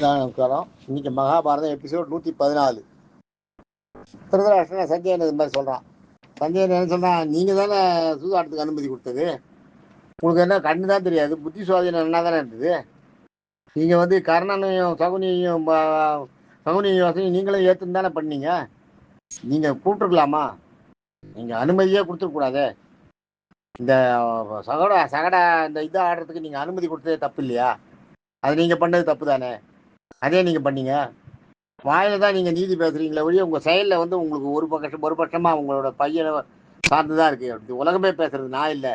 நமஸ்காரம். இன்னைக்கு மகாபாரதம் எபிசோட் 114. திருதராஷ்டிரன் சஞ்சயன் இது மாதிரி சொல்றான். சஞ்சயன் என்ன சொல்றான், நீங்க தானே சூதாட்டத்துக்கு அனுமதி கொடுத்தது, உங்களுக்கு என்ன கண்ணு தான் தெரியாது, புத்தி சுவாதீனம் என்ன தானே இருந்தது. நீங்க வந்து கர்ணனையும் சகுனியையும் வசதியும் நீங்களும் ஏற்றுன்னு தானே பண்ணீங்க. நீங்க கூப்பிட்டுருக்கலாமா, நீங்க அனுமதியே கொடுத்துருக்கூடாது. இந்த சகட இந்த இதை ஆடுறதுக்கு நீங்க அனுமதி கொடுத்ததே தப்பு இல்லையா? அது நீங்க பண்ணது தப்பு தானே, அதே நீங்க பண்ணீங்க. வாயில தான் நீங்க நீதி பேசுறீங்களே ஒழிய உங்க செயல்ல வந்து உங்களுக்கு ஒரு பட்சமா உங்களோட பையனை சார்ந்துதான் இருக்கு. அப்படி உலகமே பேசுறது, நான் இல்லை,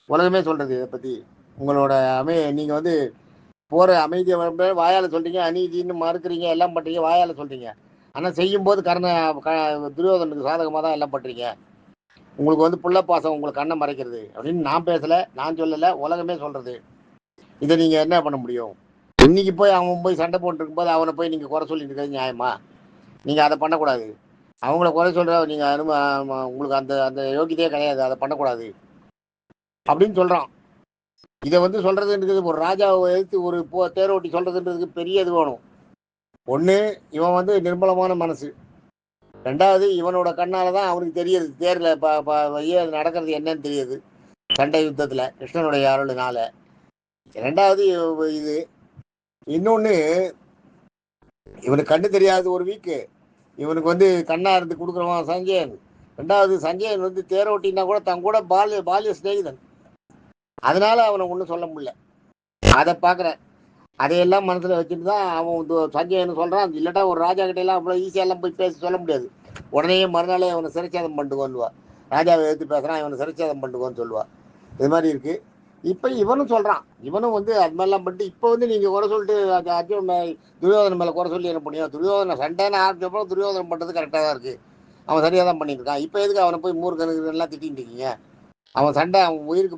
உலகமே சொல்றது இதை பத்தி. உங்களோட நீங்க வந்து போற அமைதியை வாயால சொல்றீங்க, அநீதினு மறுக்கிறீங்க, எல்லாம் பண்றீங்க, வாயால சொல்றீங்க. ஆனா செய்யும் போது துரியோதனுக்கு சாதகமா தான் எல்லாம் பண்றீங்க. உங்களுக்கு வந்து புள்ள பாசம் உங்களுக்கு கண்ணை மறைக்கிறது அப்படின்னு நான் பேசல, நான் சொல்லல, உலகமே சொல்றது. இதை நீங்க என்ன பண்ண முடியும்? இன்னைக்கு போய் அவன் போய் சண்டை போட்டு இருக்கும்போது அவனை போய் நீங்க குறை சொல்லிட்டு இருக்கிறது நியாயமா? நீங்க அதை பண்ணக்கூடாது. அவங்கள குறை சொல்ற நீங்க உங்களுக்கு அந்த அந்த யோகியதையே கிடையாது, அதை பண்ணக்கூடாது அப்படின்னு சொல்றான். இதை வந்து சொல்றதுன்றது ஒரு ராஜாவை எழுத்து ஒரு தேரோட்டி சொல்றதுன்றதுக்கு பெரிய இது வேணும். ஒண்ணு, இவன் வந்து நிர்மலமான மனசு. ரெண்டாவது, இவனோட கண்ணாலதான் அவனுக்கு தெரியுது தேர்ல நடக்கிறது என்னன்னு தெரியுது, சண்டை யுத்தத்துல கிருஷ்ணனுடைய அருள்னால. ரெண்டாவது இது. இன்னொன்னு, இவனுக்கு கண்ணு தெரியாது ஒரு வீக்கு, இவனுக்கு வந்து கண்ணா இருந்து கொடுக்குறவன் சஞ்சயன். ரெண்டாவது, சஞ்சயன் வந்து தேரோட்டினா கூட தன் கூட பாலிய சிநேகிதன், அதனால அவனை ஒன்றும் சொல்ல முடியல. அதை பார்க்குற அதையெல்லாம் மனசுல வச்சுட்டு தான் அவன் சஞ்சயன் சொல்றான். இல்லாட்டா ஒரு ராஜா கிட்ட எல்லாம் அவ்வளோ ஈஸியெல்லாம் போய் பேச சொல்ல முடியாது. உடனே மறுநாளே அவனை சிறைச்சேதம் பண்ணிட்டுக்கோன்னுவா. ராஜாவை எடுத்து பேசுறான், இவனை சிறைச்சேதம் பண்ணிட்டுக்கோன்னு சொல்லுவா. இது மாதிரி இருக்கு. இப்ப இவனும் சொல்றான், இவனும் வந்து அது மாதிரிலாம் பண்ணிட்டு இப்ப வந்து நீங்க குறை சொல்லிட்டு அர்ஜுன் துரியோதன மேல குறை சொல்லி என்ன பண்ணியும்? துரியோதன சண்டைன்னு ஆரம்பிச்சப்போ துரியோதனம் பண்றது கரெக்டா தான் இருக்கு, அவன் சரியா தான் பண்ணிட்டு இருக்கான். இப்ப எதுக்கு அவனை போய் மூர்க்கனுக்கு எல்லாம் திட்டிட்டு இருக்கீங்க? அவன் சண்டை, அவன் உயிருக்கு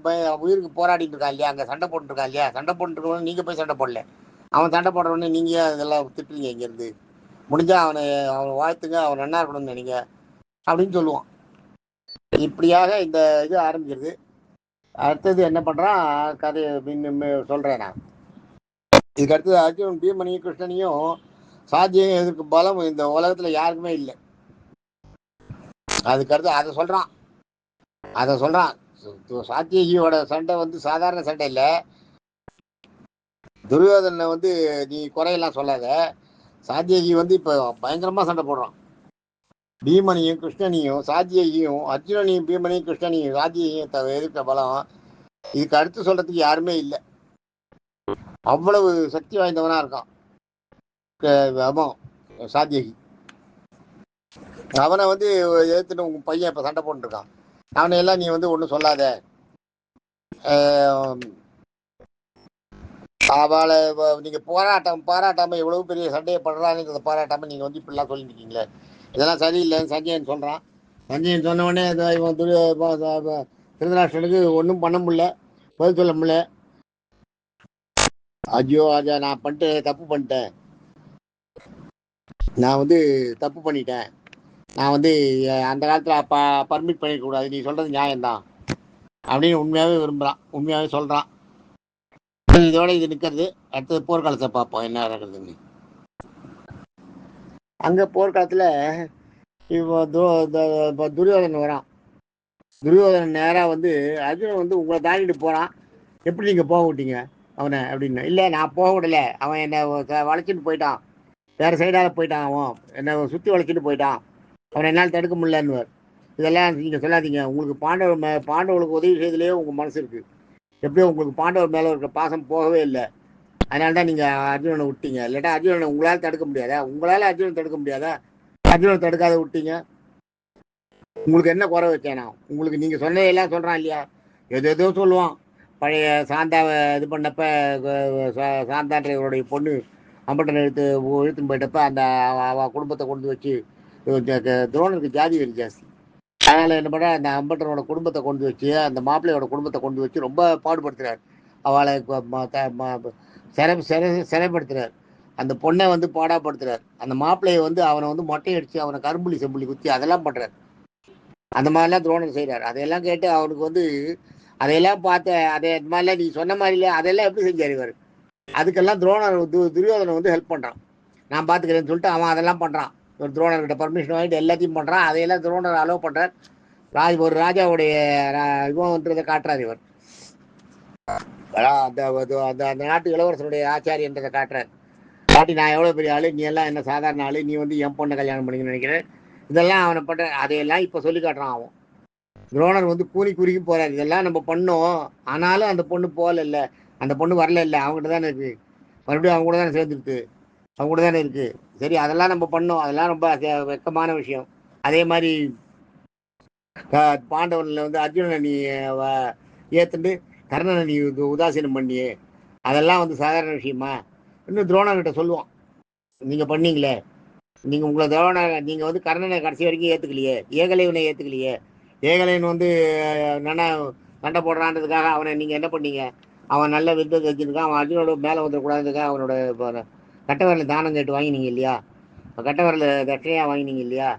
போராடிட்டு இருக்கான் இல்லையா, அங்க சண்டை போட்டு இருக்கான் இல்லையா? சண்டை போட்டு இருக்கவன நீங்க போய் சண்டை போடல, அவன் சண்டை போடுறவனே நீங்க இதெல்லாம் திட்டுறீங்க. இங்க இருந்து முடிஞ்சா அவனை வாழ்த்துங்க, அவன் நல்லா இருக்கணும்னு நினைங்க அப்படின்னு சொல்லுவான். இப்படியாக இந்த இது ஆரம்பிக்கிறது. அடுத்தது என்ன பண்றான் கதை சொல்றேன் நான். இதுக்கு அடுத்தது அர்ஜுன் பீமனையும் கிருஷ்ணனையும் சாத்தியம் எதிர்க்கு பலம் இந்த உலகத்துல யாருக்குமே இல்லை. அதுக்கு அடுத்து அதை சொல்றான். சாத்தியகியோட சண்டை வந்து சாதாரண சண்டை இல்லை. துரியோதனை வந்து நீ குறையெல்லாம் சொல்லாத. சாத்தியகி வந்து இப்ப பயங்கரமா சண்டை போடுறான். பீமனையும் கிருஷ்ணனையும் சாத்தியகியும், அர்ஜுனனையும் பீமனையும் கிருஷ்ணனையும் சாத்தியகியும் எதிர்க்க பலம் இதுக்கு அடுத்து சொல்றதுக்கு யாருமே இல்லை. அவ்வளவு சக்தி வாய்ந்தவனா இருக்கான் சாத்தியகி. அவனை வந்து எதிர்த்துட்டு உங்க பையன் இப்ப சண்டை போட்டு இருக்கான். அவனை எல்லாம் நீ வந்து ஒன்றும் சொல்லாத. அவளை நீங்க பாராட்டாம எவ்வளவு பெரிய சண்டையை படுறாங்கிறத பாராட்டாம நீங்க வந்து இப்படிலாம் சொல்லிட்டு இருக்கீங்களே, இதெல்லாம் சரியில்லைன்னு சஞ்சயன் சொல்றான். சஞ்சயன் சொன்ன உடனே இவன் திருதராஷ்டிரனுக்கு ஒன்றும் பண்ண முடியல, பதில் சொல்ல முடியல. ஐயோ ராஜா, நான் தப்பு பண்ணிட்டேன், நான் வந்து தப்பு பண்ணிட்டேன், நான் வந்து அந்த காலத்துல பர்மிட் பண்ணிக்க கூடாது, நீ சொல்றது நியாயம்தான் அப்படின்னு உண்மையாவே விரும்புறான், உண்மையாவே சொல்றான். இதோட இது நிக்கிறது. அடுத்தது போர்க்காலத்தை பார்ப்போம் என்ன நடக்குதுன்னு. அங்க போர்க்காலத்துல துரியோதனன் வரான். துரியோதனன் நேரா வந்து அர்ஜுனன் வந்து உங்களை தாண்டிட்டு போறான், எப்படி நீங்க போக விட்டீங்க அவனை அப்படின்னு. இல்லை, நான் போக விடல, அவன் என்னை வளைச்சிட்டு போயிட்டான், வேற சைடால போயிட்டான், அவன் என்னை சுற்றி வளைச்சிட்டு போயிட்டான், அவனை என்னால் தடுக்க முடியலன்னுவார். இதெல்லாம் நீங்க சொல்லாதீங்க, உங்களுக்கு பாண்டவர்களுக்கு உதவி செய்ததுலேயே உங்க மனசு இருக்கு, எப்படியோ உங்களுக்கு பாண்டவர் மேல இருக்க பாசம் போகவே இல்லை, அதனால தான் நீங்க அர்ஜுனனை விட்டீங்க. இல்லாட்டா அர்ஜுனனை உங்களால் தடுக்க முடியாதா? உங்களால அர்ஜுனன் தடுக்க முடியாதா? அர்ஜுனனை தடுக்காத விட்டீங்க. உங்களுக்கு என்ன குறை வச்சேனா? உங்களுக்கு நீங்க சொன்னதெல்லாம் சொல்றான் இல்லையா, எதோ சொல்லுவான். பழைய சாந்தாவை இது பண்ணப்ப சாந்தான்றவருடைய பொண்ணு அம்பட்டனை இழுத்துன்னு போயிட்டப்ப அந்த அவ குடும்பத்தை கொண்டு வச்சு, துரோணருக்கு ஜாதி வெறி ஜாஸ்தி, அதனால என்ன பண்ண, அந்த அம்பட்டனோட குடும்பத்தை கொண்டு வச்சு, அந்த மாப்பிள்ளையோட குடும்பத்தை கொண்டு வச்சு ரொம்ப பாடுபடுத்துறாரு. அவளை சிறைப்படுத்துறார். அந்த பொண்ணை வந்து பாடாப்படுத்துறார். அந்த மாப்பிள்ளையை வந்து அவனை வந்து மொட்டை அடிச்சு அவனை கரும்புலி செம்புலி குத்தி அதெல்லாம் பண்றாரு. அந்த மாதிரிலாம் துரோணர் செய்யறாரு. அதையெல்லாம் கேட்டு அவனுக்கு வந்து அதையெல்லாம் பார்த்த இந்த மாதிரிலாம் நீ சொன்ன மாதிரில அதெல்லாம் எப்படி செஞ்சாரு இவர்? அதுக்கெல்லாம் துரோணர் துரியோதனை வந்து ஹெல்ப் பண்ணுறான். நான் பார்த்துக்கிறேன்னு சொல்லிட்டு அவன் அதெல்லாம் பண்ணுறான். ஒரு துரோணர்கிட்ட பர்மிஷன் வாங்கிட்டு எல்லாத்தையும் பண்ணுறான். அதையெல்லாம் துரோணர் அலோவ் பண்ணுறார். ஒரு ராஜாவுடைய இவன்றதை காட்டுறார் இவர். அந்த அந்த அந்த நாட்டு இளவரசனுடைய ஆச்சாரியன்றதை காட்டுறார். காட்டி நான் எவ்வளோ பெரிய ஆளு, நீ எல்லாம் என்ன சாதாரண ஆளு, நீ வந்து என் பொண்ணை கல்யாணம் பண்ணிக்கணும்னு நினைக்கிறேன். இதெல்லாம் அவனை பண்ணுற அதையெல்லாம் இப்போ சொல்லி காட்டுறான் அவன். துரோணர் வந்து கூனி குறுக்கி போறாரு. இதெல்லாம் நம்ம பண்ணோம், ஆனாலும் அந்த பொண்ணு போகல இல்லை, அந்த பொண்ணு வரல இல்லை, அவங்ககிட்ட தானே இருக்கு, மறுபடியும் அவங்க கூட தானே சேர்ந்துருக்கு, அவங்க கூட தானே இருக்கு. சரி, அதெல்லாம் நம்ம பண்ணோம், அதெல்லாம் ரொம்ப வெக்கமான விஷயம். அதே மாதிரி பாண்டவனில் வந்து அர்ஜுனனை நீ ஏத்துண்டு கர்ணனை நீ உதாசீனம் பண்ணியே, அதெல்லாம் வந்து சாதாரண விஷயமா? இன்னும் துரோணர்கிட்ட சொல்லுவான், நீங்க பண்ணீங்களே, நீங்க உங்களை துரோணர், நீங்க வந்து கர்ணனை கடைசி வரைக்கும் ஏத்துக்கலையே, ஏகலைவனை ஏத்துக்கலையே, ஏகலைவன் வந்து நல்லா சண்டை போடுறான்றதுக்காக அவனை நீங்கள் என்ன பண்ணீங்க? அவன் நல்ல விருத்தத்தை வச்சுருக்கான், அவன் அர்ஜுனோட மேலே வந்துடக்கூடாதுக்காக அவனோட கட்ட விரல தானம் கேட்டு வாங்கினீங்க இல்லையா, கட்ட விரல தட்சணையாக வாங்கினீங்க இல்லையா,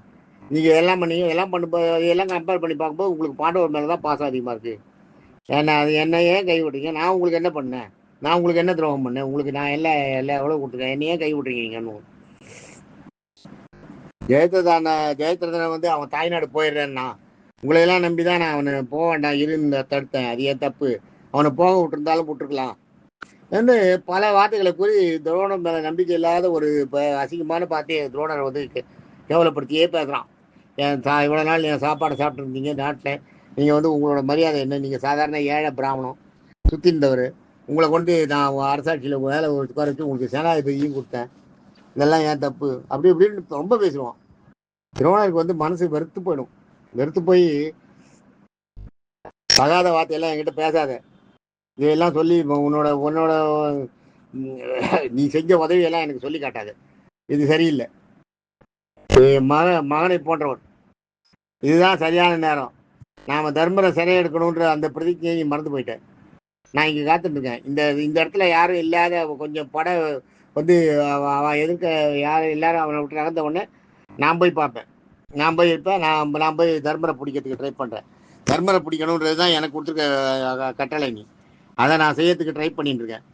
நீங்கள் எல்லாம் பண்ணீங்க. எல்லாம் பண்ணும்போது இதெல்லாம் கம்பேர் பண்ணி பார்க்கும்போது உங்களுக்கு பாண்டவர் மேலே தான் பாசம் அதிகமாக இருக்குது. ஏன்னா அது என்ன ஏன் கை விட்டீங்க? நான் உங்களுக்கு என்ன பண்ணேன்? நான் உங்களுக்கு என்ன துரோகம் பண்ணேன்? உங்களுக்கு நான் எல்லாம் எவ்வளோ கொடுத்துருக்கேன், என்ன ஏன் கை விட்டுருக்கீங்கன்னு. ஜெயத்ரதனை வந்து அவன் தாய்நாடு போயிடுறேன்னா, உங்களையெல்லாம் நம்பி தான் நான் அவனை போக வேண்டாம் இருந்த தடுத்தேன், அது ஏன் தப்பு, அவனை போக விட்டுருந்தாலும் விட்டுருக்கலாம் என்று பல வார்த்தைகளை கூறி துரோணம் மேலே நம்பிக்கை இல்லாத ஒரு அசிங்கமான பார்த்து துரோணரை வந்து கேவலப்படுத்தியே பேசுகிறான். இவ்வளோ நாள் என் சாப்பாடை சாப்பிட்ருந்தீங்க நாட்டில், நீங்கள் வந்து உங்களோட மரியாதை என்ன, நீங்கள் சாதாரண ஏழை பிராமணம் சுற்றி இருந்தவர், உங்களை கொண்டு நான் அரசாட்சியில் வேலை உட்கார வச்சு உங்களுக்கு சேனாதிபதியும் கொடுத்தேன், இதெல்லாம் ஏன் தப்பு அப்படி இப்படின்னு ரொம்ப பேசுவான். துரோணருக்கு வந்து மனசு வெறுத்து போயிடும். வெறுத்து போய் தகாத வார்த்தையெல்லாம் என்கிட்ட பேசாத, இதெல்லாம் சொல்லி உன்னோட உன்னோட நீ செஞ்ச உதவியெல்லாம் எனக்கு சொல்லி காட்டாது, இது சரியில்லை, மகனை போன்றவன், இதுதான் சரியான நேரம், நாம தர்மரை சிறை எடுக்கணுன்ற அந்த பிரதிஜையை நீ மறந்து போயிட்டேன். நான் இங்கே காத்துட்ருக்கேன், இந்த இந்த இடத்துல யாரும் இல்லாத கொஞ்சம் பட வந்து அவன் எதிர்க்க யாரும் எல்லாரும் அவனை விட்டு நடந்த உடனே நான் போய் பார்ப்பேன், நான் போய் இருப்பேன், நான் போய் தர்மரை பிடிக்கிறதுக்கு ட்ரை பண்ணுறேன். தர்மரை பிடிக்கணுன்றது தான் எனக்கு கொடுத்துருக்க கட்டளை, நீ அதை நான் செய்யறதுக்கு ட்ரை பண்ணிட்டு இருக்கேன்,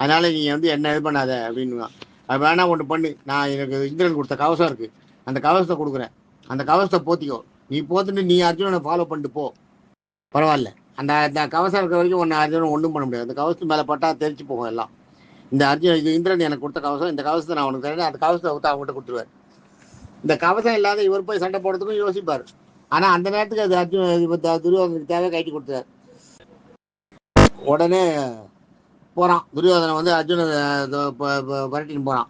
அதனால நீ வந்து என்ன இது பண்ணாத அப்படின்னு. அது வேணா ஒன்று பண்ணு, நான் எனக்கு இந்திரன் கொடுத்த கவசம் இருக்கு, அந்த கவசத்தை கொடுக்குறேன், அந்த கவசத்தை போத்திக்கோ, நீ போத்துட்டு நீ அர்ஜுனனை ஃபாலோ பண்ணிட்டு போ, பரவாயில்ல, அந்த கவசம் இருக்க வரைக்கும் ஒன்று அர்ஜுனன் ஒன்றும் பண்ண முடியாது, அந்த கவசத்து மேலே பட்டா தெரிச்சு போகும் எல்லாம். இந்த இது இந்திரன் எனக்கு கொடுத்த கவசம், இந்த கவசத்தை நான் உனக்கு தரேன், அந்த கவசத்தை விட்டு அவங்ககிட்ட கொடுத்துருவார். இந்த கவசம் இல்லாத இவர் போய் சண்டை போடுறதுக்கும் யோசிப்பார், ஆனா அந்த நேரத்துக்கு அது அர்ஜுன் துரியோதனுக்கு தேவை கைட்டி கொடுத்தார். உடனே போறான் துரியோதனை வந்து அர்ஜுன விரட்டின்னு போறான்.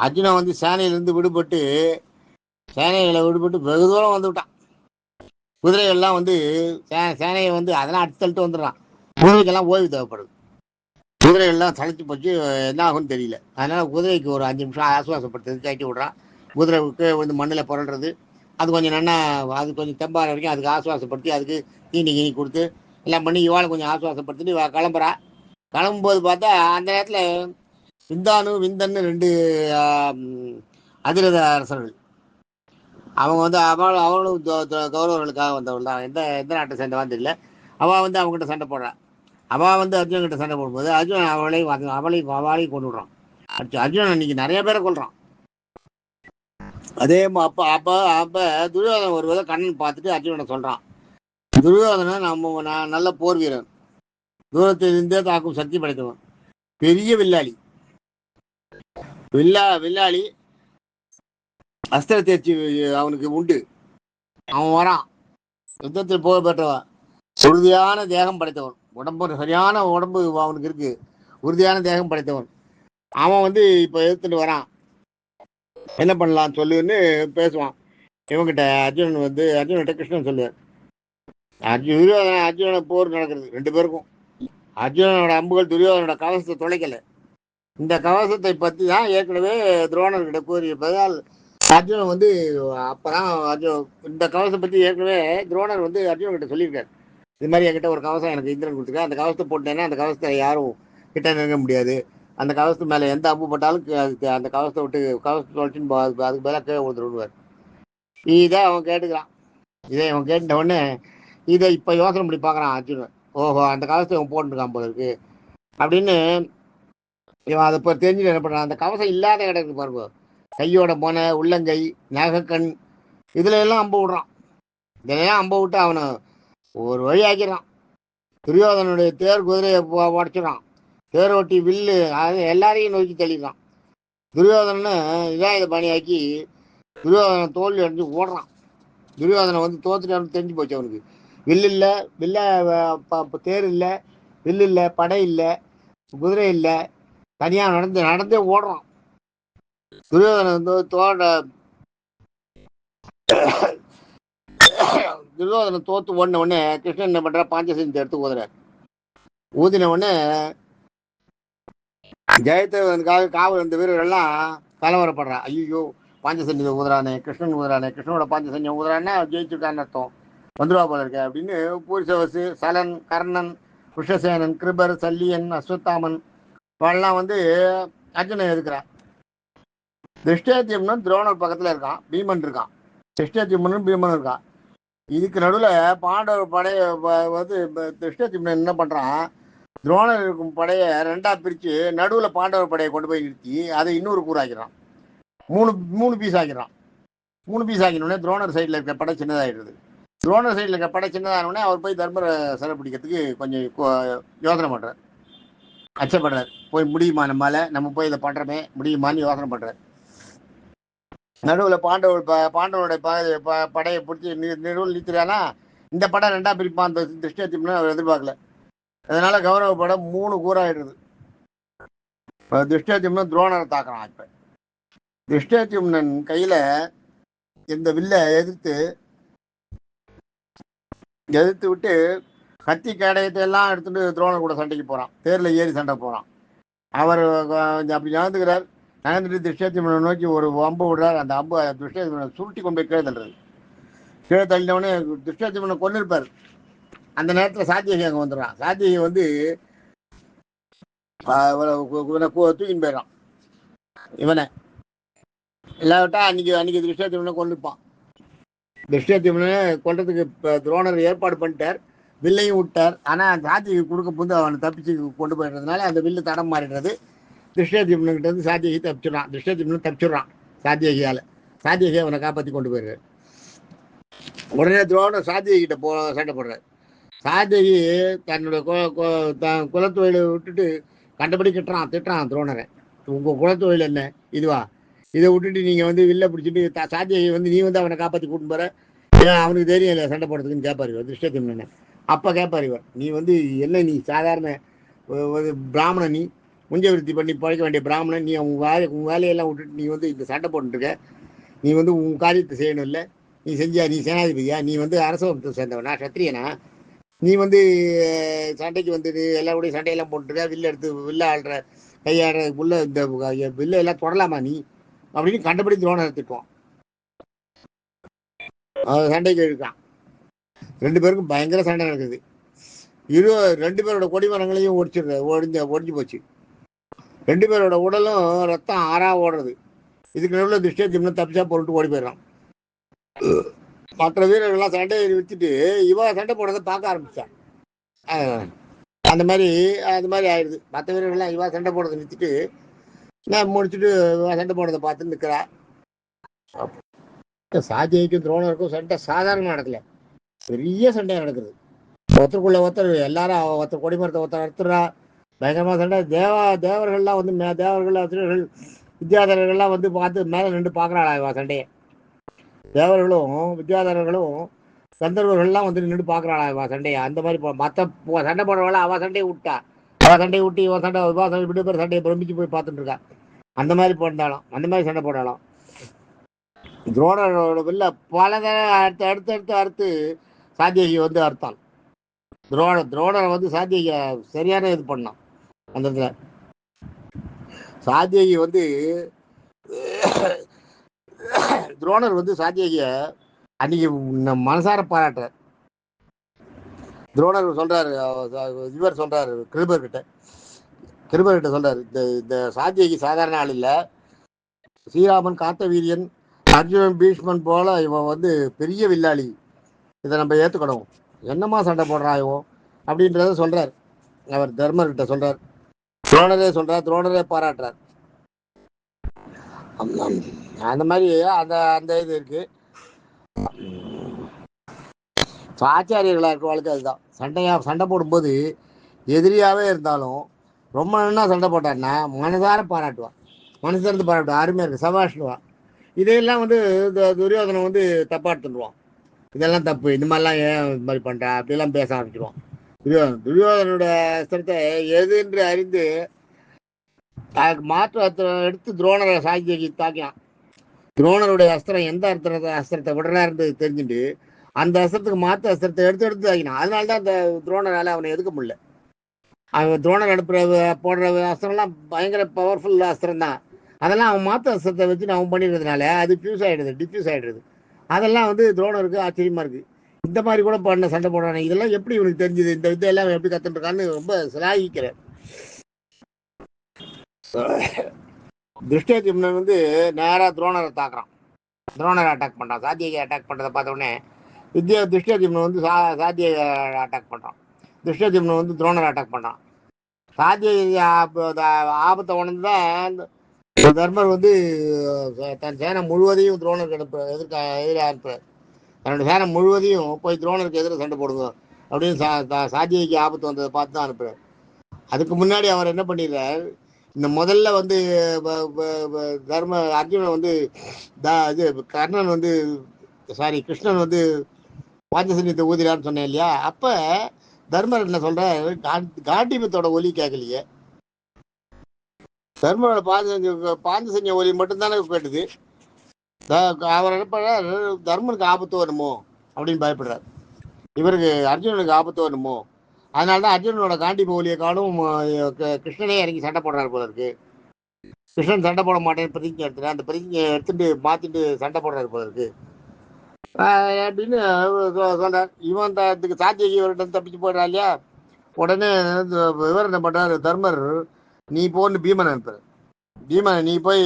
அர்ஜுனன் வந்து சேனையிலிருந்து விடுபட்டு வெகு தூரம் வந்து விட்டான். குதிரைகள்லாம் வந்து சேனையை வந்து அதெல்லாம் அடித்தள்ளிட்டு வந்துடுறான். குதிரைக்கெல்லாம் ஓய்வு தேவைப்படுது, குதிரைகள்லாம் சளைச்சு போச்சு, என்ன ஆகும்னு தெரியல. அதனால குதிரைக்கு ஒரு 5 நிமிஷம் ஆசுவாசப்படுத்துறது கட்டி விடுறான். குதிரைக்கு வந்து மண்ணில் புரள்றது, அது கொஞ்சம் நல்லா, அது கொஞ்சம் தெம்பாற வரைக்கும் அதுக்கு ஆசுவாசப்படுத்தி அதுக்கு தீனி கீனி கொடுத்து எல்லாம் பண்ணி இவாளை கொஞ்சம் ஆசுவாசப்படுத்திட்டு கிளம்புறா. கிளம்பும்போது பார்த்தா அந்த நேரத்தில் விந்தன்னு 2 அதிரத அரசர்கள், அவங்க வந்து அவங்களும் கௌரவர்களுக்காக வந்தவள் தான், எந்த எந்த நாட்டை சேர்ந்தவான்னு தெரியல. அவள் வந்து அவங்ககிட்ட சண்டை போடுறான். அவள் வந்து அர்ஜுன் கிட்ட சண்டை போடும்போது அர்ஜுன் அவளையும் கொண்டு விடுறான். அர்ஜுனன் அன்னைக்கு நிறைய பேரை கொள்றான். அதே அப்ப அப்ப அப்ப துரியோதனன் ஒரு வித கண்ணன் பார்த்துட்டு அர்ஜுனனை சொல்றான், துரியோதனன் நான் நல்ல போர் வீரன், தூரத்திலிருந்தே தாக்கும் சக்தி படைத்தவன், பெரிய வில்லாளி, வில்லாளி, அஸ்திர தேர்ச்சி அவனுக்கு உண்டு, அவன் வரான், யுத்தத்தில் போக பெற்றவன், உறுதியான தேகம் படைத்தவன், உடம்பு சரியான உடம்பு அவனுக்கு இருக்கு, உறுதியான தேகம் படைத்தவன், அவன் வந்து இப்ப எதிர்த்துட்டு வரான், என்ன பண்ணலாம் சொல்லுன்னு பேசுவான். இவங்கிட்ட அர்ஜுன்கிட்ட கிருஷ்ணன் சொல்லுவார், அர்ஜுனோட போர் நடக்கிறது 2 பேருக்கும். அர்ஜுனனோட அம்புகள் துரியோதனோட கவசத்தை தொலைக்கல. இந்த கவசத்தை பத்தி தான் ஏற்கனவே துரோணர்கிட்ட கூறியிருப்பதால் அர்ஜுனன் வந்து அப்பதான் இந்த கவசத்தை பத்தி ஏற்கனவே துரோணர் வந்து அர்ஜுனன் கிட்ட சொல்லியிருக்காரு, இது மாதிரி என்கிட்ட ஒரு கவசம் எனக்கு இந்திரன் கொடுத்துருக்கேன், அந்த கவசத்தை போட்டேன்னா அந்த கவசத்தை யாரும் கிட்ட நெருங்க முடியாது, அந்த கவசத்து மேலே எந்த அம்பு போட்டாலும் அந்த கவசத்தை விட்டு கவசத்தை தொலைச்சின்னு அதுக்கு மேலே கீழே விழுந்துருவார். இதை அவன் கேட்டுக்கிறான். இதை அவன் கேட்ட உடனே இதை இப்போ யோசனை பண்ணி பார்க்குறான் அர்ஜுனன், ஓஹோ அந்த கவசத்தை அவன் போட்டுருக்கான் போல இருக்கு அப்படின்னு இவன் அதை இப்போ தெரிஞ்சுட்டு என்ன பண்ணுறான், அந்த கவசம் இல்லாத இடத்துக்கு பாருங்க, கையோட மொனை, உள்ளங்கை, நகக்கண், இதுல எல்லாம் அம்பு விடுறான். இதெல்லாம் அம்பு விட்டு அவனை ஒரு வழி ஆக்கிடுறான். துரியோதனுடைய தேர் குதிரையை உடச்சிடான். தேர் ஒட்டி வில்லு அது எல்லாரையும் நோக்கி தள்ளிடுறான். துரியோதனன்னு இதான் இதை பணியாக்கி துரியோதனை தோல்வி அடைஞ்சு ஓடுறான். துரியோதனை வந்து தோத்துட்டு தெரிஞ்சு போச்சு அவனுக்கு. வில்லு இல்லை, தேர் இல்லை, வில்லு இல்லை, படை இல்லை, குதிரை இல்லை, தனியாக நடந்தே ஓடுறான். துரியோதனை வந்து துரியோதனை தோத்து ஓடின உடனே கிருஷ்ணன் என்ன பண்ற, பாஞ்சசந்தி எடுத்து ஊதுறார். ஊதின உடனே ஜெயத்தேவனுக்காக காவல் இருந்த வீரர்கள்லாம் கலவரப்படுறா. ஐயோ, பாஞ்சசன்னியை ஊதுறானே, கிருஷ்ணன் ஊதுறானே, கிருஷ்ணனோட பாஞ்சசன்னியை ஊதுறான்னா ஜெயிச்சுட்டான்னு அர்த்தம், வந்துருவா போல இருக்க அப்படின்னு பூரிசவசு, சலன், கர்ணன், குஷசேனன், கிருபர், சல்லியன், அஸ்வத்தாமன் இவெல்லாம் வந்து அர்ஜுனை எதுக்குறான். திருஷ்டேத்தியம்னு துரோணர் பக்கத்துல இருக்கான், பீமன் இருக்கான். திருஷ்டேத்தியம்னு பீமன் இருக்கான். இதுக்கு நடுவில் பாண்டவர் படையை வந்து திருஷ்டேத்தியம்னன் என்ன பண்றான், துரோணர் இருக்கும் படையை ரெண்டா பிரிச்சு நடுவில் பாண்டவர் படையை கொண்டு போய் நிறுத்தி அதை இன்னொரு கூறாக்கிறான். மூணு பீஸ் ஆக்கிறான். 3 பீஸ் ஆக்கினோடனே துரோணர் சைடில் இருக்க படை சின்னதாகிடுது. துரோணர் சைடில் இருக்க படை சின்னதானோடனே அவர் போய் தர்மரை சிறை பிடிக்கிறதுக்கு கொஞ்சம் யோசனை பண்ணுறார், அச்சப்படுறார். போய் முடியுமா, நம்ம போய் இதை பண்ணுறமே முடியுமான்னு யோசனை பண்ணுறார். நடுவில் பாண்டவருடைய படையை பிடிச்சி நடுவில் நிறுத்துறானா, இந்த படம் ரெண்டா பிரிப்பான் அந்த திருஷ்டேத்தியம்னு அவர் எதிர்பார்க்கல. அதனால கௌரவ படம் 3 கூறாயிடுது. திருஷ்டேத்தியம்னு துரோணரை தாக்குறான். இப்ப திருஷ்டேத்தியம்னன் கையில இந்த வில்லை எதிர்த்து விட்டு கத்தி கேடயத்தை எல்லாம் எடுத்துட்டு துரோணர் கூட சண்டைக்கு போறான். தேர்ல ஏறி சண்டை போறான். அவர் அப்படி நடந்துக்கிறார். நகர்ந்துட்டு திருஷ்டேத்தியமனை நோக்கி ஒரு அம்பு விடுறார். அந்த அம்பு திருஷ்டேத்தியமனை சுருட்டி கொண்டு போய் கீழே தள்ளுறது. கீழே தள்ளினவனே திருஷ்டேத்தியமனை கொண்டு இருப்பார். அந்த நேரத்தில் சாத்தியகி அங்கே வந்துடுறான். சாத்தியகி வந்து தூக்கின்னு போயிடறான் இவனை. இல்லாவிட்டா அன்னைக்கு திருஷ்டேத்தியமனை கொண்டுப்பான். திருஷ்டேத்தியமனை கொண்டதுக்கு துரோணர் ஏற்பாடு பண்ணிட்டார், வில்லையும் விட்டார். ஆனால் சாத்தியகி கொடுக்க போது அவனை தப்பிச்சு கொண்டு போயிடுறதுனால அந்த வில்லு தடம் மாறிடுறது. திருஷ்டேத்தியமன்கிட்ட இருந்து சாத்தியகி தப்பிச்சிடறான். திருஷ்டேத்தியமன் தப்பிச்சிடுறான் சாத்தியகியால். சாத்தியகி அவனை காப்பாற்றி கொண்டு போயிடுறாரு. உடனே துரோணர் சாத்தியகிட்ட சண்டை போடுறாரு. சாத்தியகி தன்னுடைய குலத்தொழிலை விட்டுட்டு கண்டபடி திட்டுறான் துரோணரை. உங்கள் குலத்தொழில் என்ன இதுவா, இதை விட்டுட்டு நீங்கள் வந்து வில்ல பிடிச்சிட்டு சாத்தியகி வந்து நீ வந்து அவனை காப்பாற்றி கூட்டு போகிற, அவனுக்கு தெரியும் இல்லை சண்டை போடுறதுக்குன்னு கேட்பார் இவர் திருஷ்டேத்தியமன். அப்போ கேட்பார் இவர், நீ வந்து என்ன, நீ சாதாரண பிராமணன், நீ முஞ்சவிருத்தி பண்ணி பழைக்க வேண்டிய பிராமணன், நீ உன் வேலையெல்லாம் விட்டுட்டு நீ வந்து இந்த சண்டை போட்டுருக்க, நீ வந்து உன் காரியத்தை செய்யணும் இல்லை, நீ செஞ்சியா, நீ சேனாதிபதியா, நீ வந்து அரச வம்சத்தை சேர்ந்தவனா, சத்திரியனா, நீ வந்து சண்டைக்கு வந்து எல்லாருடைய சண்டையெல்லாம் போட்டுருக்க, வில்ல ஆடுற கையாடுற உள்ள இந்த வில்ல எல்லாம் தொடலாமா நீ அப்படின்னு கண்டபடி துரோணரை திட்டுவான். சண்டைக்கு இருக்கான். 2 பேருக்கும் பயங்கர சண்டை நடக்குது. 2 பேரோட கொடிமரங்களையும் ஒடிஞ்சு போச்சு. 2 பேரோட உடலும் ரத்தம் ஆறா ஓடுறது. இதுக்கு நடுவில் திருஷ்டேத்தியம்னு தப்பிச்சா பொருட்டு ஓடி போயிடறான். மற்ற வீரர்கள்லாம் சண்டையை விட்டுட்டு இவ சண்டை போடுறதை பார்க்க ஆரம்பிச்சான். அந்த மாதிரி ஆயிடுது. மற்ற வீரர்கள்லாம் இவா சண்டை போடுறதை நிறுத்திட்டு நான் முடிச்சுட்டு சண்டை போடுறதை பார்த்து நிற்கிறா. சாத்தியக்கும் துரோணருக்கும் சண்டை சாதாரண நடக்கல, பெரிய சண்டை நடக்குது. ஒருத்தருக்குள்ள ஒருத்தர் எல்லாரும் ஒருத்தர் கொடிமரத்தை ஒருத்தர் அறுத்துறா. பயங்கரமாக சண்டை. தேவர்கள்லாம் வந்து தேவர்கள் அசுரர்கள் வித்யாதரர்கள்லாம் வந்து பார்த்து மேலே நின்று பார்க்குறாளா இவா சண்டையை. தேவர்களும் வித்யாதரர்களும் கந்தர்வர்கள்லாம் வந்து நின்று பார்க்குறாளா இவா சண்டையை. அந்த மாதிரி மற்ற சண்டை போடுறவள அவள் சண்டையை விட்டா. அவள் சண்டையை விட்டு இவன் சண்டை விட்டு பேர் சண்டையை பிரமிச்சு போய் பார்த்துட்டு இருக்கா. அந்த மாதிரி போட்டாலும் அந்த மாதிரி சண்டை போட்டாலும் துரோணரோட வெளில பல தடவை அடுத்து சாத்தியகி வந்து அறுத்தாள். துரோணரை வந்து சாத்தியகி சரியான இது பண்ணான். அந்த இடத்துல சாத்தியகி வந்து துரோணர் வந்து சாத்தியகிய அன்னைக்கு மனசார பாராட்டுறார். துரோணர் சொல்றாரு, இவர் சொல்றாரு கிருபர்கிட்ட சொல்றாரு, இந்த சாத்தியகி சாதாரண ஆள் இல்லை, ஸ்ரீராமன், கார்த்தவீரியன், அர்ஜுனன், பீஷ்மன் போல இவன் வந்து பெரிய வில்லாளி, இதை நம்ம ஏற்றுக்கணும், என்னமா சண்டை போடுறான் இவன் அப்படின்றத சொல்றார். அவர் தர்மர்கிட்ட சொல்றார். துரோணரே சொல்றார், துரோணரே பாராட்டுறார். அந்த மாதிரி அந்த அந்த இது இருக்கு. ஆச்சாரியர்களா இருக்கவளுக்கு அதுதான் சண்டை போடும்போது எதிரியாவே இருந்தாலும் ரொம்ப நல்லா சண்டை போட்டான்னா மனதார பாராட்டுவான், மனசார்ந்து பாராட்டுவான், அருமையா இருக்கு சபாஷ்டுவான். இதையெல்லாம் வந்து துரியோதனை வந்து தப்பா எடுத்துடுவான். இதெல்லாம் தப்பு, இந்த மாதிரிலாம் ஏன் இது மாதிரி பண்ற அப்படிலாம் பேச ஆரம்பிச்சிருவான். துரியோதனோட அஸ்திரத்தை எது என்று அறிந்து மாற்று அஸ்திரம் எடுத்து துரோணரை சாட்சிக்கு தாக்கினான். துரோணருடைய அஸ்திரம் எந்த அஸ்திரத்தை விடுறாரு தெரிஞ்சுட்டு அந்த அஸ்திரத்துக்கு மாற்று அஸ்திரத்தை எடுத்து தாக்கினான். அதனால்தான் அந்த துரோணரால அவனை எதுக்க முடியல. அவன் துரோணர் போடுற அஸ்திரம்லாம் பயங்கர பவர்ஃபுல் அஸ்திரம் தான். அதெல்லாம் அவன் மாற்று அஸ்திரத்தை வச்சு அவன் பண்ணிடுறதுனால அது டிஃப்யூஸ் ஆயிடுறது. அதெல்லாம் வந்து துரோணருக்கு ஆச்சரியமா இருக்கு. இந்த மாதிரி கூட பண்ண சண்டை போடுறானே, இதெல்லாம் எப்படி இவனுக்கு தெரிஞ்சுது, இந்த வித்தையெல்லாம் எப்படி கத்துட்டு இருக்கான்னு ரொம்ப சிலாகிக்கிறேன். திருஷ்டத்யும்னன் வந்து நேராக துரோணரை தாக்குறான், துரோணரை அட்டாக் பண்ணுறான். சாத்தியகை அட்டாக் பண்ணுறதை பார்த்த உடனே திருஷ்டத்யும்னன் வந்து சாத்தியகை அட்டாக் பண்ணுறான். திருஷ்டத்யும்னன் வந்து துரோணரை அட்டாக் பண்ணுறான். சாத்தியகை ஆபத்தை உணர்ந்து தான் தர்மர் வந்து தன் சேனை முழுவதையும் துரோணருக்கு எதிராக அனுப்புறார். தன்னோட சேனை முழுவதையும் போய் துரோணருக்கு எதிராக சண்டை போடுங்க அப்படின்னு சாத்தியகைக்கு ஆபத்து வந்ததை பார்த்து தான் அனுப்புறார். அதுக்கு முன்னாடி அவர் என்ன பண்ணிடுறார், இந்த முதல்ல வந்து அர்ஜுனன் வந்து இது கர்ணன் வந்து கிருஷ்ணன் வந்து பாஞ்சசன்யத்தை ஊதிரான்னு சொன்னேன் இல்லையா, அப்ப தர்மர் என்ன சொல்ற, காண்டிபத்தோட ஒலி கேட்கலையே, தர்மரோட பாஞ்சசன்ய ஒலி மட்டும்தானே கேட்டுது. அவர் என்ன பண்றார், தர்மனுக்கு ஆபத்து வருமோ அப்படின்னு பயப்படுறார். இவருக்கு அர்ஜுனனுக்கு ஆபத்து வருமோ, அதனாலதான் அர்ஜுனனோட காண்டிப ஒலியை காணும் கிருஷ்ணனே இறங்கி சண்டை போடுறாரு போல இருக்கு. கிருஷ்ணன் சண்டை போட மாட்டேன்னு பிரதிஜை எடுத்துட்டு அந்த பிரதிஜையை எடுத்துட்டு மாத்திட்டு சண்டை போடுறாரு போல இருக்கு அப்படின்னு சொல்றார். இவன் இதுக்கு சாத்தியகி இவர்கிட்ட தப்பிச்சு போயிடறா இல்லையா. உடனே இவர் என்ன பண்றாரு, தர்மர் நீ போன்னு பீமனை அனுப்புற, பீமனை நீ போய்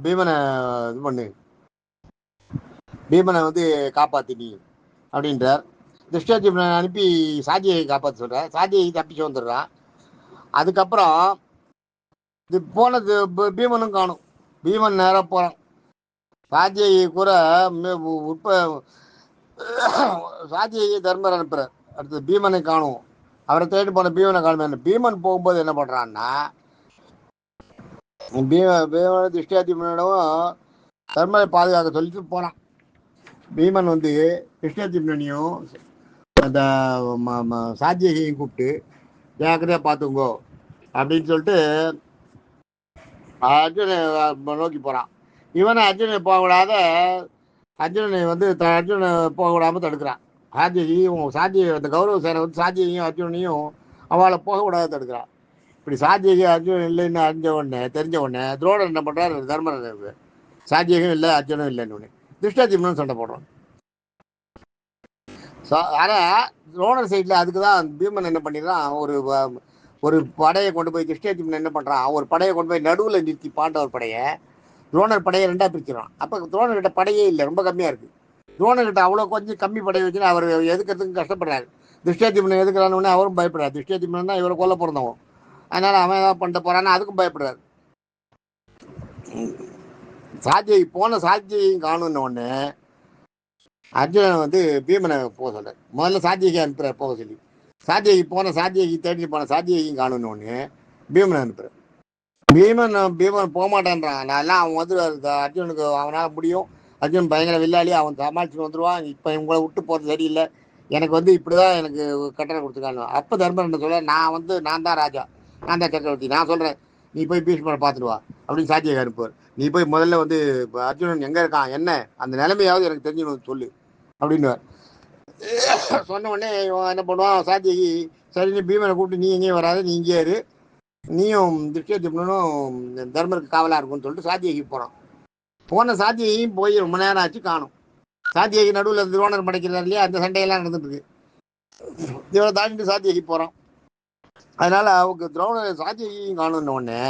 பீமனை இது பண்ணு, பீமனை வந்து காப்பாத்தி நீ அப்படின்றார். திருஷ்டத்யும்னனை அனுப்பி சாத்தியகை காப்பாற்ற சொல்ற, சாத்தியகை தப்பிச்சு வந்துடுறான். அதுக்கப்புறம் இது போனது பீமனும் காணும். பீமன் நேராக போறான். சாத்தியகை கூட சாத்தியகை தர்மர் அனுப்புறார். அடுத்து பீமனை காணும். அவரை தேடி போன பீமனை காணும். பீமன் போகும்போது என்ன பண்றான்னா, பீமன் திருஷ்டத்யும்னனும் தர்மரை பாதுகாக்க சொல்லிட்டு போனான். பீமன் வந்து திருஷ்டத்யும்னனையும் அந்த சாத்தியகையும் கூப்பிட்டு ஜாக்கிரதையா பார்த்துங்கோ அப்படின்னு சொல்லிட்டு அர்ஜுனை நோக்கி போறான். இவனை அர்ஜுனை போகக்கூடாத, அர்ஜுனனை வந்து அர்ஜுனை போகக்கூடாம தடுக்கிறான். சாத்தியகி அந்த கௌரவ சேனை வந்து சாத்தியகையும் அர்ஜுனனையும் அவளை போகக்கூடாத தடுக்கிறான். இப்படி சாத்தியகி அர்ஜுனன் இல்லைன்னு தெரிஞ்ச உடனே துரோணர் என்ன பண்றாரு, தர்மர் சாத்தியகம் இல்லை அர்ஜுனும் இல்லைன்னு உடனே திருஷ்டத்யும்னன் சண்டை போடுறான். ஆனா துரோணர் சைட்ல அதுக்குதான் பீமன் என்ன பண்ணிடுறான், ஒரு படையை கொண்டு போய் திருஷ்டத்யும்னன் என்ன பண்றான், ஒரு படையை கொண்டு போய் நடுவில் நிறுத்தி பாண்டவர் படையை துரோணர் படையை ரெண்டா பிரிச்சிடறான். அப்ப துரோணர்கிட்ட படையே இல்லை, ரொம்ப கம்மியா இருக்கு. துரோணர்கிட்ட அவ்வளவு கொஞ்சம் கம்மி படையை வச்சு அவர் எதுக்கிறதுக்கு கஷ்டப்படுறாரு. திருஷ்டத்யும்னன் எதுக்குறான்னு அவரும் பயப்படுறாரு. திருஷ்டத்யும்னன் தான் இவரை கொல்ல பிறந்தவன், அதனால அவன் ஏதாவது பண்ணிட்டு போறான்னு அதுக்கும் பயப்படுறாரு. சாத்தியையும் காணும்னு ஒண்ணு அர்ஜுனன் வந்து பீமனை போக சொல்றாரு. முதல்ல சாத்தியகை அனுப்புற போக சொல்லி, சாத்தியகை தேடி போன சாத்தியையும் காணும்னு ஒண்ணு பீமனை அனுப்புற. பீமன் போக மாட்டேன்றான். நான் அவன் வந்து அர்ஜுனுக்கு அவனால் முடியும், அர்ஜுன் பயங்கர வில்லாளி, அவன் சமாளிச்சுட்டு வந்துடுவான், இப்போ இவங்களை விட்டு போகிறது சரியில்லை, எனக்கு வந்து இப்படிதான் எனக்கு கட்டளை கொடுத்துருக்காங்க. அப்போ தர்மன் என்ன சொல்ல, நான் தான் ராஜா, நான் தான் சக்கரவர்த்தி, நான் சொல்றேன், நீ போய் பீஷ்மரை பார்த்துட்டு வா அப்படின்னு சாத்தியகை அனுப்புவார். நீ போய் முதல்ல வந்து அர்ஜுனன் எங்க இருக்கான் என்ன அந்த நிலைமையாவது எனக்கு தெரிஞ்சுக்கணும் சொல்லு அப்படின்னு சொன்ன உடனே என்ன பண்ணுவான் சாத்தியகி, சரி நீ பீமனை கூப்பிட்டு நீ எங்கேயும் வராது, நீ இங்கே இரு, நீயும் திருஷ்டத்யும்னனும் தர்மருக்கு காவலா இருக்கும்னு சொல்லிட்டு சாத்தியகி போறான். போன சாத்தியையும் போய் ரொம்ப நேரம் ஆச்சு காணும். சாத்தியகி நடுவில் துரோணர் படைக்கிறார் இல்லையா, அந்த சண்டையெல்லாம் நடந்துட்டு இருக்கு. இவரை தாண்டிட்டு சாத்தியகி போறான். அதனால அவங்க துரோணர் சாத்தியகையும் காணும்னு உடனே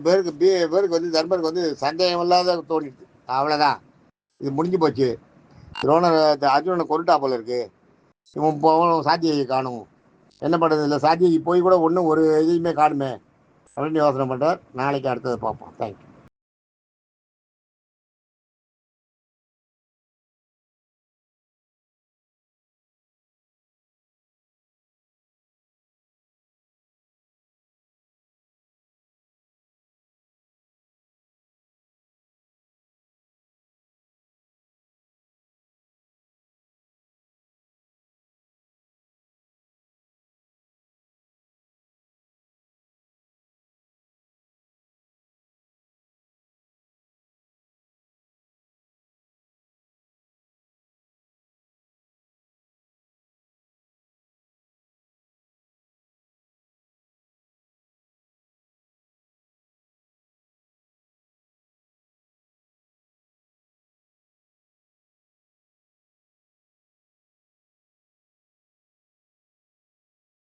பேருக்கு வந்து தர்மருக்கு வந்து சந்தேகம் இல்லாத தோணிட்டு, அவ்வளவுதான் இது முடிஞ்சு போச்சு, துரோணர் அர்ஜுனனை கொண்டுட்டா போல இருக்கு, இவன் போகணும் சாத்தியகை காணும் என்ன பண்ணுறது இல்லை சாத்தியக்கு போய் கூட ஒன்றும் ஒரு இதையுமே காணுமே அப்படின்னு யோசனை பண்ணுறார். நாளைக்கு அடுத்தது பார்ப்போம். தேங்க்யூ.